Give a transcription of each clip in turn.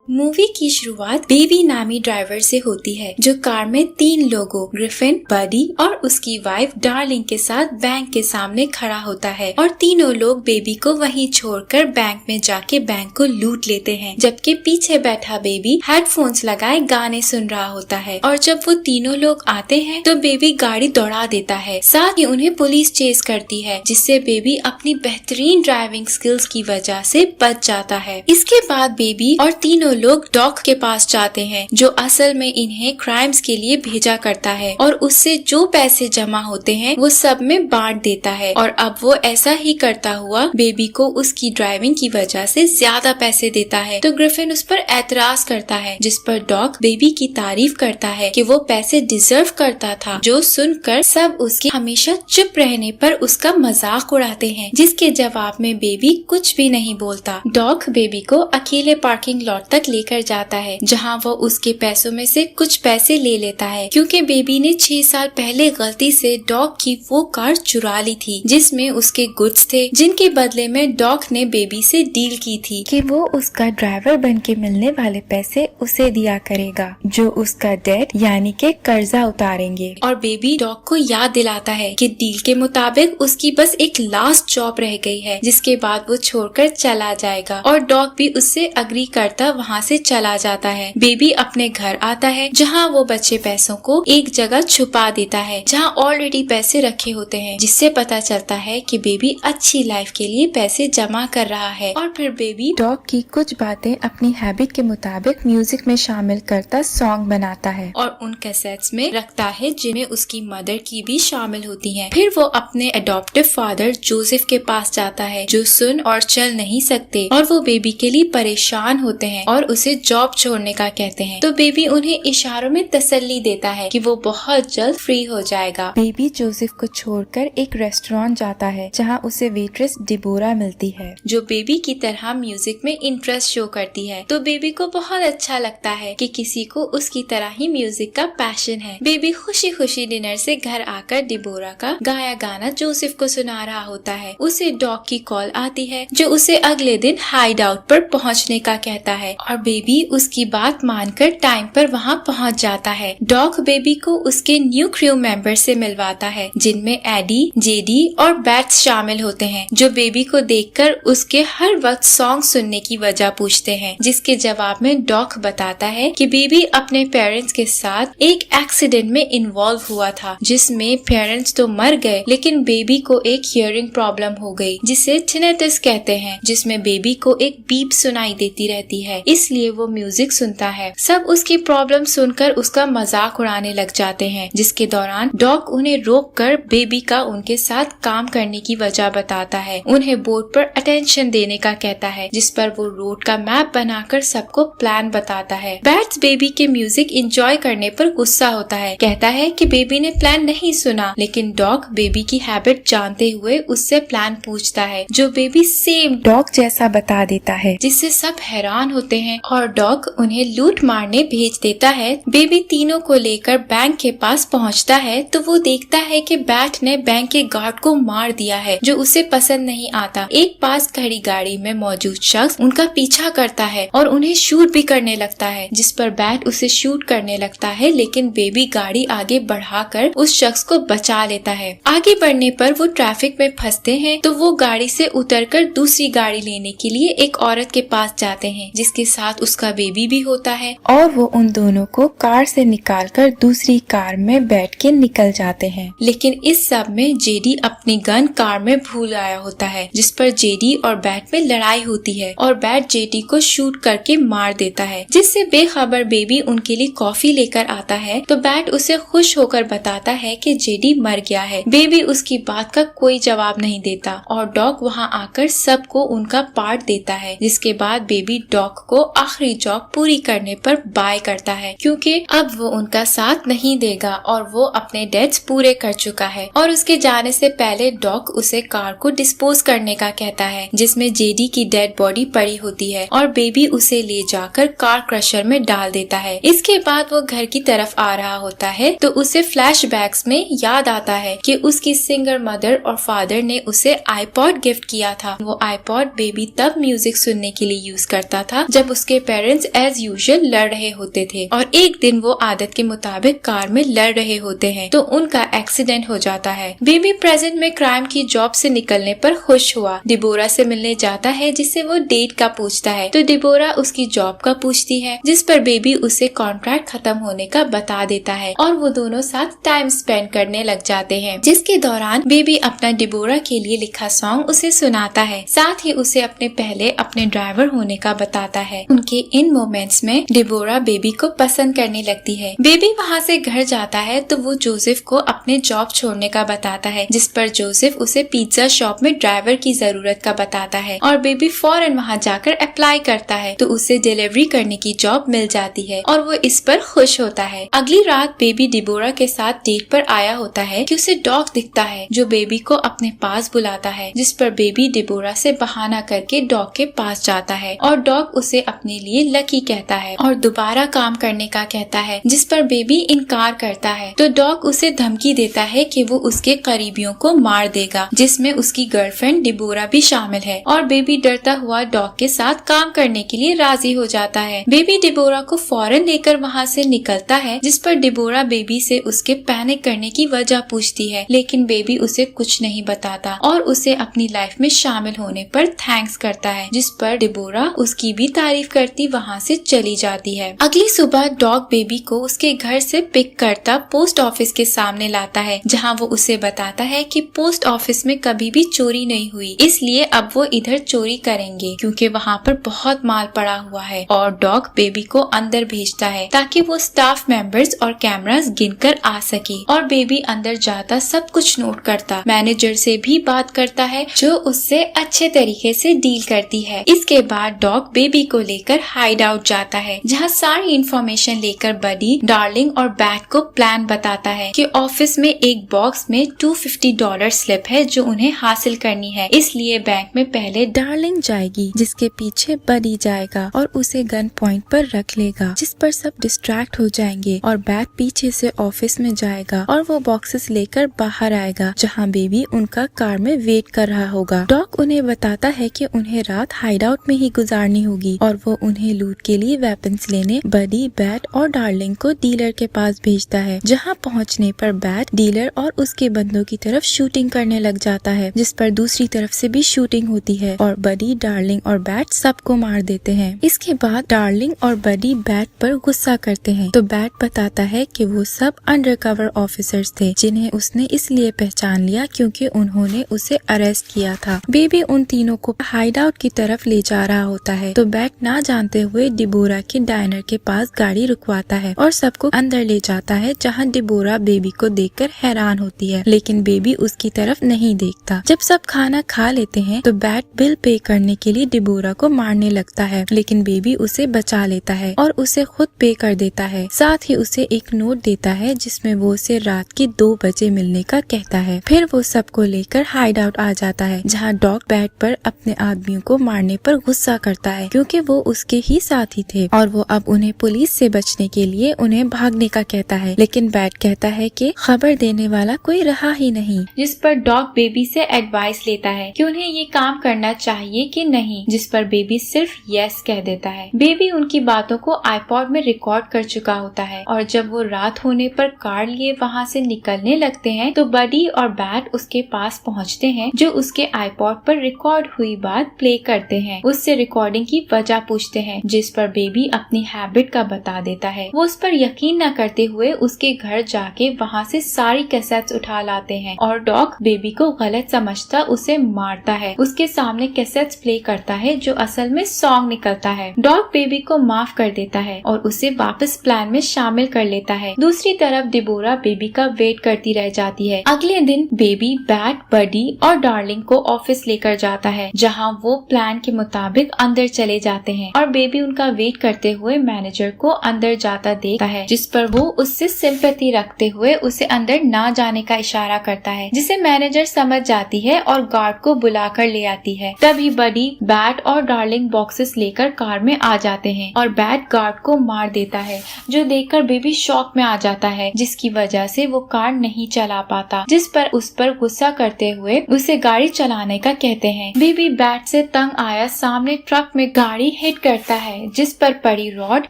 Movie की शुरुआत baby नामी ड्राइवर से होती है जो कार में 3 लोगों ग्रिफिन, बडी और उसकी वाइफ डार्लिंग के साथ बैंक के सामने खड़ा होता है और तीनों लोग बेबी को वहीं छोड़कर बैंक में जाके बैंक को लूट लेते हैं, जबकि पीछे बैठा बेबी हेडफोन्स लगाए गाने सुन रहा होता है। और जब वो तीनों लोग आते हैं तो बेबी गाड़ी दौड़ा देता है, साथ ही उन्हें पुलिस चेस करती है, जिससे बेबी अपनी बेहतरीन ड्राइविंग स्किल्स की वजह से बच जाता है। इसके बाद बेबी और तीनों लोग डॉक के पास जाते हैं जो असल में इन्हें क्राइम्स के लिए भेजा करता है और उससे जो पैसे जमा होते हैं वो सब में बांट देता है। और अब वो ऐसा ही करता हुआ बेबी को उसकी ड्राइविंग की वजह से ज्यादा पैसे देता है। तो ग्रिफिन उस पर एतराज करता है, जिस पर डॉक बेबी की तारीफ करता है कि वो पैसे डिजर्व करता था, जो सुनकर सब उसके हमेशा चुप रहने पर उसका मजाक उड़ाते हैं, जिसके जवाब में बेबी कुछ भी नहीं बोलता। डॉक बेबी को अकेले पार्किंग लॉट तक लेकर जाता है, जहां वो उसके पैसों में से कुछ पैसे ले लेता है, क्योंकि बेबी ने 6 साल पहले गलती से डॉग की वो कार चुरा ली थी जिसमें उसके गुड्स थे, जिनके बदले में डॉग ने बेबी से डील की थी कि वो उसका ड्राइवर बन के मिलने वाले पैसे उसे दिया करेगा, जो उसका डेट यानी के कर्जा उतारेंगे। और बेबी डॉग को याद दिलाता है कि डील के मुताबिक उसकी बस एक लास्ट जॉब रह गई है, जिसके बाद वो छोड़कर चला जाएगा। और डॉग भी उससे अग्री करता वहाँ से चला जाता है। बेबी अपने घर आता है, जहाँ वो बचे पैसों को एक जगह छुपा देता है जहाँ ऑलरेडी पैसे रखे होते हैं, जिससे पता चलता है कि बेबी अच्छी लाइफ के लिए पैसे जमा कर रहा है। और फिर बेबी डॉग की कुछ बातें अपनी हैबिट के मुताबिक म्यूजिक में शामिल करता सॉन्ग बनाता है और उन कैसेट्स में रखता है जिनमें उसकी मदर की भी शामिल होती है। फिर वो अपने अडॉप्टिव फादर जोसेफ के पास जाता है, जो सुन और चल नहीं सकते और वो बेबी के लिए परेशान होते हैं और उसे जॉब छोड़ने का कहते हैं। तो बेबी उन्हें इशारों में तसल्ली देता है कि वो बहुत जल्द फ्री हो जाएगा। बेबी जोसेफ को छोड़कर एक रेस्टोरेंट जाता है, जहां उसे वेट्रेस डिबोरा मिलती है, जो बेबी की तरह म्यूजिक में इंटरेस्ट शो करती है। तो बेबी को बहुत अच्छा लगता है कि किसी को उसकी तरह ही म्यूजिक का पैशन है। बेबी खुशी खुशी डिनर से घर आकर डिबोरा का गाया गाना जोसेफ को सुना रहा होता है। उसे डॉग की कॉल आती है, जो उसे अगले दिन हाइड आउट पर पहुँचने का कहता है और बेबी उसकी बात मानकर टाइम पर वहां पहुंच जाता है। डॉग बेबी को उसके न्यू क्रू मेंबर से मिलवाता है, जिनमें एडी, जेडी और बैट्स शामिल होते हैं, जो बेबी को देखकर उसके हर वक्त सॉन्ग सुनने की वजह पूछते हैं, जिसके जवाब में डॉग बताता है कि बेबी अपने पेरेंट्स के साथ एक एक्सीडेंट में इन्वॉल्व हुआ था, जिसमें पेरेंट्स तो मर गए लेकिन बेबी को एक हियरिंग प्रॉब्लम हो गई, जिसे टिनेटस कहते हैं, जिसमें बेबी को एक बीप सुनाई देती रहती है, इसलिए वो म्यूजिक सुनता है। सब उसकी प्रॉब्लम सुनकर उसका मजाक उड़ाने लग जाते हैं, जिसके दौरान डॉग उन्हें रोककर बेबी का उनके साथ काम करने की वजह बताता है, उन्हें बोर्ड पर अटेंशन देने का कहता है, जिस पर वो रोड का मैप बनाकर सबको प्लान बताता है। बैट्स बेबी के म्यूजिक एंजॉय करने पर गुस्सा होता है, कहता है कि बेबी ने प्लान नहीं सुना, लेकिन डॉग बेबी की हैबिट जानते हुए उससे प्लान पूछता है, जो बेबी सेम डॉग जैसा बता देता है, जिससे सब हैरान होते हैं और डॉग उन्हें लूट मारने भेज देता है। बेबी तीनों को लेकर बैंक के पास पहुंचता है तो वो देखता है कि बैट ने बैंक के गार्ड को मार दिया है, जो उसे पसंद नहीं आता। एक पास खड़ी गाड़ी में मौजूद शख्स उनका पीछा करता है और उन्हें शूट भी करने लगता है, जिस पर बैट उसे शूट करने लगता है, लेकिन बेबी गाड़ी आगे बढ़ाकर उस शख्स को बचा लेता है। आगे बढ़ने पर वो ट्रैफिक में फंसते हैं, तो वो गाड़ी से उतरकर दूसरी गाड़ी लेने के लिए एक औरत के पास जाते हैं, जिसके साथ उसका बेबी भी होता है और वो उन दोनों को कार से निकालकर दूसरी कार में बैठ के निकल जाते हैं। लेकिन इस सब में जेडी अपनी गन कार में भूल आया होता है, जिस पर जेडी और बैट में लड़ाई होती है और बैट जेडी को शूट करके मार देता है, जिससे बेखबर बेबी उनके लिए कॉफी लेकर आता है। तो बैट उसे खुश होकर बताता है कि जेडी मर गया है। बेबी उसकी बात का कोई जवाब नहीं देता और डॉग वहाँ आकर सबको उनका पार्ट देता है, जिसके बाद बेबी डॉग को आखिरी जॉब पूरी करने पर बाय करता है, क्योंकि अब वो उनका साथ नहीं देगा और वो अपने डेट्स पूरे कर चुका है। और उसके जाने से पहले डॉग उसे कार को डिस्पोज करने का कहता है, जिसमें जेडी की डेड बॉडी पड़ी होती है और बेबी उसे ले जाकर कार क्रशर में डाल देता है। इसके बाद वो घर की तरफ आ रहा होता है तो उसे फ्लैशबैक्स में याद आता है कि उसकी सिंगर मदर और फादर ने उसे आईपॉड गिफ्ट किया था। वो आईपॉड बेबी तब म्यूजिक सुनने के लिए यूज करता था जब उसके पेरेंट्स एज यूजुअल लड़ रहे होते थे और एक दिन वो आदत के मुताबिक कार में लड़ रहे होते हैं तो उनका एक्सीडेंट हो जाता है। बेबी प्रेजेंट में क्राइम की जॉब से निकलने पर खुश हुआ डिबोरा से मिलने जाता है जिससे वो डेट का पूछता है तो डिबोरा उसकी जॉब का पूछती है जिस पर बेबी उसे कॉन्ट्रैक्ट खत्म होने का बता देता है और वो दोनों साथ टाइम स्पेंड करने लग जाते हैं, जिसके दौरान बेबी अपना डिबोरा के लिए लिखा सॉन्ग उसे सुनाता है, साथ ही उसे अपने ड्राइवर होने का बताता है। उनके इन मोमेंट्स में डिबोरा बेबी को पसंद करने लगती है। बेबी वहाँ से घर जाता है तो वो जोसेफ को अपने जॉब छोड़ने का बताता है जिस पर जोसेफ उसे पिज्जा शॉप में ड्राइवर की जरूरत का बताता है और बेबी फौरन वहाँ जाकर अप्लाई करता है तो उसे डिलीवरी करने की जॉब मिल जाती है और वो इस पर खुश होता है। अगली रात बेबी डिबोरा के साथ डेट पर आया होता है कि उसे डॉग दिखता है जो बेबी को अपने पास बुलाता है, जिस पर बेबी डिबोरा से बहाना करके डॉग के पास जाता है और डॉग उसे अपने लिए लकी कहता है और दोबारा काम करने का कहता है, जिस पर बेबी इनकार करता है तो डॉग उसे धमकी देता है कि वो उसके करीबियों को मार देगा, जिसमें उसकी गर्लफ्रेंड डिबोरा भी शामिल है और बेबी डरता हुआ डॉग के साथ काम करने के लिए राजी हो जाता है। बेबी डिबोरा को फौरन लेकर वहाँ से निकलता है, जिस पर डिबोरा बेबी से उसके पैनिक करने की वजह पूछती है, लेकिन बेबी उसे कुछ नहीं बताता और उसे अपनी लाइफ में शामिल होने पर थैंक्स करता है, जिस पर डिबोरा उसकी भी तारीफ करती वहाँ से चली जाती है। अगली सुबह डॉग बेबी को उसके घर से पिक करता पोस्ट ऑफिस के सामने लाता है, जहाँ वो उसे बताता है कि पोस्ट ऑफिस में कभी भी चोरी नहीं हुई, इसलिए अब वो इधर चोरी करेंगे क्योंकि वहाँ पर बहुत माल पड़ा हुआ है और डॉग बेबी को अंदर भेजता है ताकि वो स्टाफ मेंबर्स और कैमरास गिनकर आ सके और बेबी अंदर जाता सब कुछ नोट करता, मैनेजर से भी बात करता है जो उससे अच्छे तरीके से डील करती है। इसके बाद डॉग बेबी को लेकर हाइड आउट जाता है, जहाँ सारी इंफॉर्मेशन लेकर बडी, डार्लिंग और बैट को प्लान बताता है कि ऑफिस में एक बॉक्स में $250 स्लिप है जो उन्हें हासिल करनी है, इसलिए बैंक में पहले डार्लिंग जाएगी जिसके पीछे बडी जाएगा और उसे गन पॉइंट पर रख लेगा, जिस पर सब डिस्ट्रैक्ट हो जाएंगे और बैट पीछे से ऑफिस में जाएगा और वो बॉक्सेस लेकर बाहर आएगा जहाँ बेबी उनका कार में वेट कर रहा होगा। डॉग उन्हें बताता है कि उन्हें रात हाइड आउट में ही गुजारनी होगी और वो उन्हें लूट के लिए वेपन्स लेने बडी, बैट और डार्लिंग को डीलर के पास भेजता है, जहाँ पहुँचने पर बैट डीलर और उसके बंदों की तरफ शूटिंग करने लग जाता है, जिस पर दूसरी तरफ से भी शूटिंग होती है और बडी, डार्लिंग और बैट सबको मार देते हैं। इसके बाद डार्लिंग और बडी बैट पर गुस्सा करते हैं तो बैट बताता है कि वो सब अंडरकवर ऑफिसर्स थे जिन्हें उसने इसलिए पहचान लिया क्योंकि उन्होंने उसे अरेस्ट किया था। बेबी उन तीनों को हाइड आउट की तरफ ले जा रहा होता है तो बैट ना जानते हुए डिबोरा के डाइनर के पास गाड़ी रुकवाता है और सबको अंदर ले जाता है, जहाँ डिबोरा बेबी को देखकर हैरान होती है लेकिन बेबी उसकी तरफ नहीं देखता। जब सब खाना खा लेते हैं तो बैट बिल पे करने के लिए डिबोरा को मारने लगता है, लेकिन बेबी उसे बचा लेता है और उसे खुद पे कर देता है। साथ ही उसे एक नोट देता है जिसमें वो उसे रात के 2 बजे मिलने का कहता है। फिर वो सबको लेकर हाइड आउट आ जाता है, जहाँ डॉग बैट पर अपने आदमियों को मारने पर गुस्सा करता है क्योंकि वो उसके ही साथी थे और वो अब उन्हें पुलिस से बचने के लिए उन्हें भागने का कहता है, लेकिन बैट कहता है कि खबर देने वाला कोई रहा ही नहीं, जिस पर डॉग बेबी से एडवाइस लेता है कि उन्हें ये काम करना चाहिए कि नहीं, जिस पर बेबी सिर्फ यस कह देता है। बेबी उनकी बातों को आईपॉड में रिकॉर्ड कर चुका होता है और जब वो रात होने पर कार लिए वहाँ से निकलने लगते हैं तो बडी और बैट उसके पास पहुँचते हैं जो उसके आईपॉड पर रिकॉर्ड हुई बात प्ले करते हैं। उससे रिकॉर्डिंग की वजह पूछते हैं, जिस पर बेबी अपनी हैबिट का बता देता है। वो उस पर यकीन न करते हुए उसके घर जाके वहाँ से सारी कैसेट्स उठा लाते हैं और डॉग बेबी को गलत समझता उसे मारता है। उसके सामने कैसेट्स प्ले करता है जो असल में सॉन्ग निकलता है। डॉग बेबी को माफ कर देता है और उसे वापस प्लान में शामिल कर लेता है। दूसरी तरफ डिबोरा बेबी का वेट करती रह जाती है। अगले दिन बेबी बैट, बडी और डार्लिंग को ऑफिस लेकर जाता है, जहाँ वो प्लान के मुताबिक अंदर चले जाते हैं और बेबी उनका वेट करते हुए मैनेजर को अंदर जाता देखता है, जिस पर वो उससे सिंपैथी रखते हुए उसे अंदर ना जाने का इशारा करता है, जिसे मैनेजर समझ जाती है और गार्ड को बुलाकर ले आती है। तभी बडी, बैट और डार्लिंग बॉक्सेस लेकर कार में आ जाते हैं और बैट गार्ड को मार देता है, जो देखकर बेबी शॉक में आ जाता है, जिसकी वजह से वो कार नहीं चला पाता, जिस पर उस पर गुस्सा करते हुए उसे गाड़ी चलाने का कहते हैं। बेबी बैट से तंग आया सामने ट्रक में गाड़ी हिट करता है, जिस पर पड़ी रॉड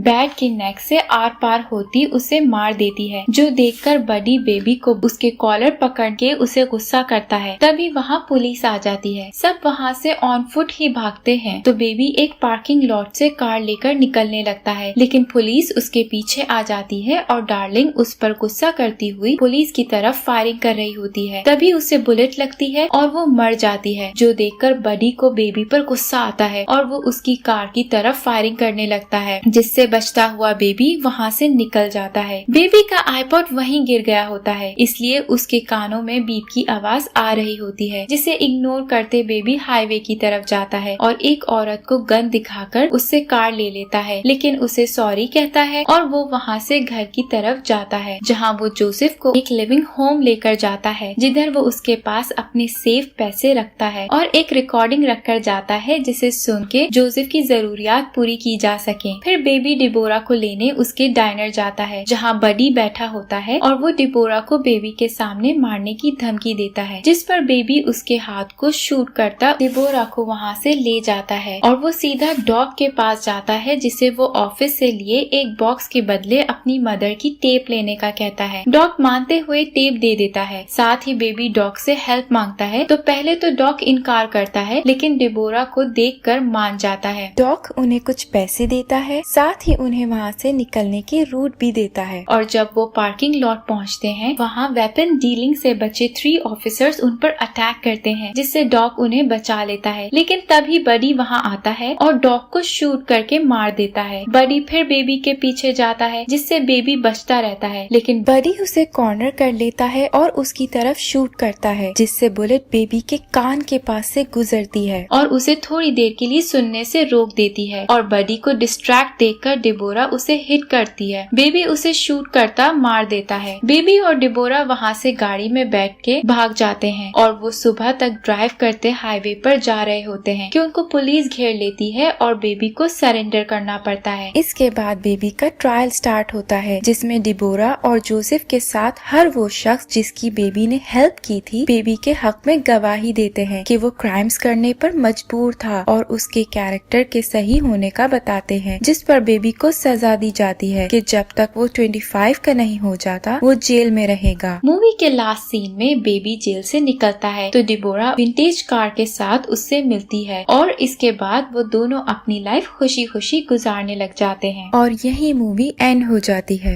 बैट के नेक से आर पार होती उसे मार देती है, जो देखकर बडी बेबी को उसके कॉलर पकड़ के उसे गुस्सा करता है। तभी वहाँ पुलिस आ जाती है। सब वहाँ से ऑन फुट ही भागते हैं तो बेबी एक पार्किंग लॉट से कार लेकर निकलने लगता है, लेकिन पुलिस उसके पीछे आ जाती है और डार्लिंग उस पर गुस्सा करती हुई पुलिस की तरफ फायरिंग कर रही होती है। तभी उसे बुलेट लगती है और वो मर जाती है, जो देखकर बडी को बेबी पर गुस्सा आता है और वो उसकी कार की तरफ फायरिंग करने लगता है, जिससे बचता हुआ बेबी वहाँ से निकल जाता है। बेबी का आईपॉड वहीं गिर गया होता है, इसलिए उसके कानों में बीप की आवाज आ रही होती है, जिसे इग्नोर करते बेबी हाईवे की तरफ जाता है और एक औरत को गन दिखाकर उससे कार ले लेता है, लेकिन उसे सॉरी कहता है और वो वहाँ से घर की तरफ जाता है, जहाँ वो जोसेफ को एक लिविंग होम लेकर जाता है, जिधर वो उसके पास अपने सेफ पैसे रखता है और एक रिकॉर्डिंग रखकर जाता है, जिसे सुन के जोसेफ की जरूरियात पूरी की जा सके। फिर बेबी डिबोरा को लेने उसके डाइनर जाता है, जहाँ बडी बैठा होता है और वो डिबोरा को बेबी के सामने मारने की धमकी देता है, जिस पर बेबी उसके हाथ को शूट करता डिबोरा को वहाँ से ले जाता है और वो सीधा डॉग के पास जाता है, जिसे वो ऑफिस से लिए एक बॉक्स के बदले अपनी मदर की टेप लेने का कहता है। डॉग मानते हुए टेप दे देता है। साथ ही बेबी डॉग से हेल्प मांगता है तो पहले तो डॉग इनकार करता है, लेकिन डिबोरा को देखकर मान जाता है। डॉग उन्हें कुछ पैसे देता है, साथ ही उन्हें वहाँ से निकलने की रूट भी देता है। और जब वो पार्किंग लॉट पहुँचते हैं, वहाँ वेपन डीलिंग से बचे 3 ऑफिसर्स उन पर अटैक करते हैं, जिससे डॉग उन्हें बचा लेता है, लेकिन तभी बडी वहाँ आता है और डॉग को शूट करके मार देता है। बडी फिर बेबी के पीछे जाता है, जिससे बेबी बचता रहता है, लेकिन बडी उसे कॉर्नर कर लेता है और उसकी तरफ शूट करता है, जिससे बुलेट बेबी के कान के पास से गुजरती है और उसे थोड़ी देर के लिए सुनने से रोक देती है। और बडी को डिस्ट्रैक्ट देखकर डिबोरा उसे हिट करती है। बेबी उसे शूट करता मार देता है। बेबी और डिबोरा वहाँ से गाड़ी में बैठ के भाग जाते हैं और वो सुबह तक ड्राइव करते हाईवे पर जा रहे होते हैं कि उनको पुलिस घेर लेती है और बेबी को सरेंडर करना पड़ता है। इसके बाद बेबी का ट्रायल स्टार्ट होता है, जिसमें डिबोरा और जोसेफ के साथ हर वो शख्स जिसकी बेबी ने हेल्प की थी बेबी के हक में गवाही देते हैं कि वो क्राइम्स करने पर मजबूर था और उसके कैरेक्टर के सही होने का बताते हैं, जिस पर बेबी को सजा दी जाती है कि जब तक वो 25 का नहीं हो जाता वो जेल में रहेगा। मूवी के लास्ट सीन में बेबी जेल से निकलता है तो डिबोरा विंटेज कार के साथ उससे मिलती है और इसके बाद वो दोनों अपनी लाइफ खुशी खुशी गुजारने लग जाते हैं और यही मूवी एंड हो जाती है।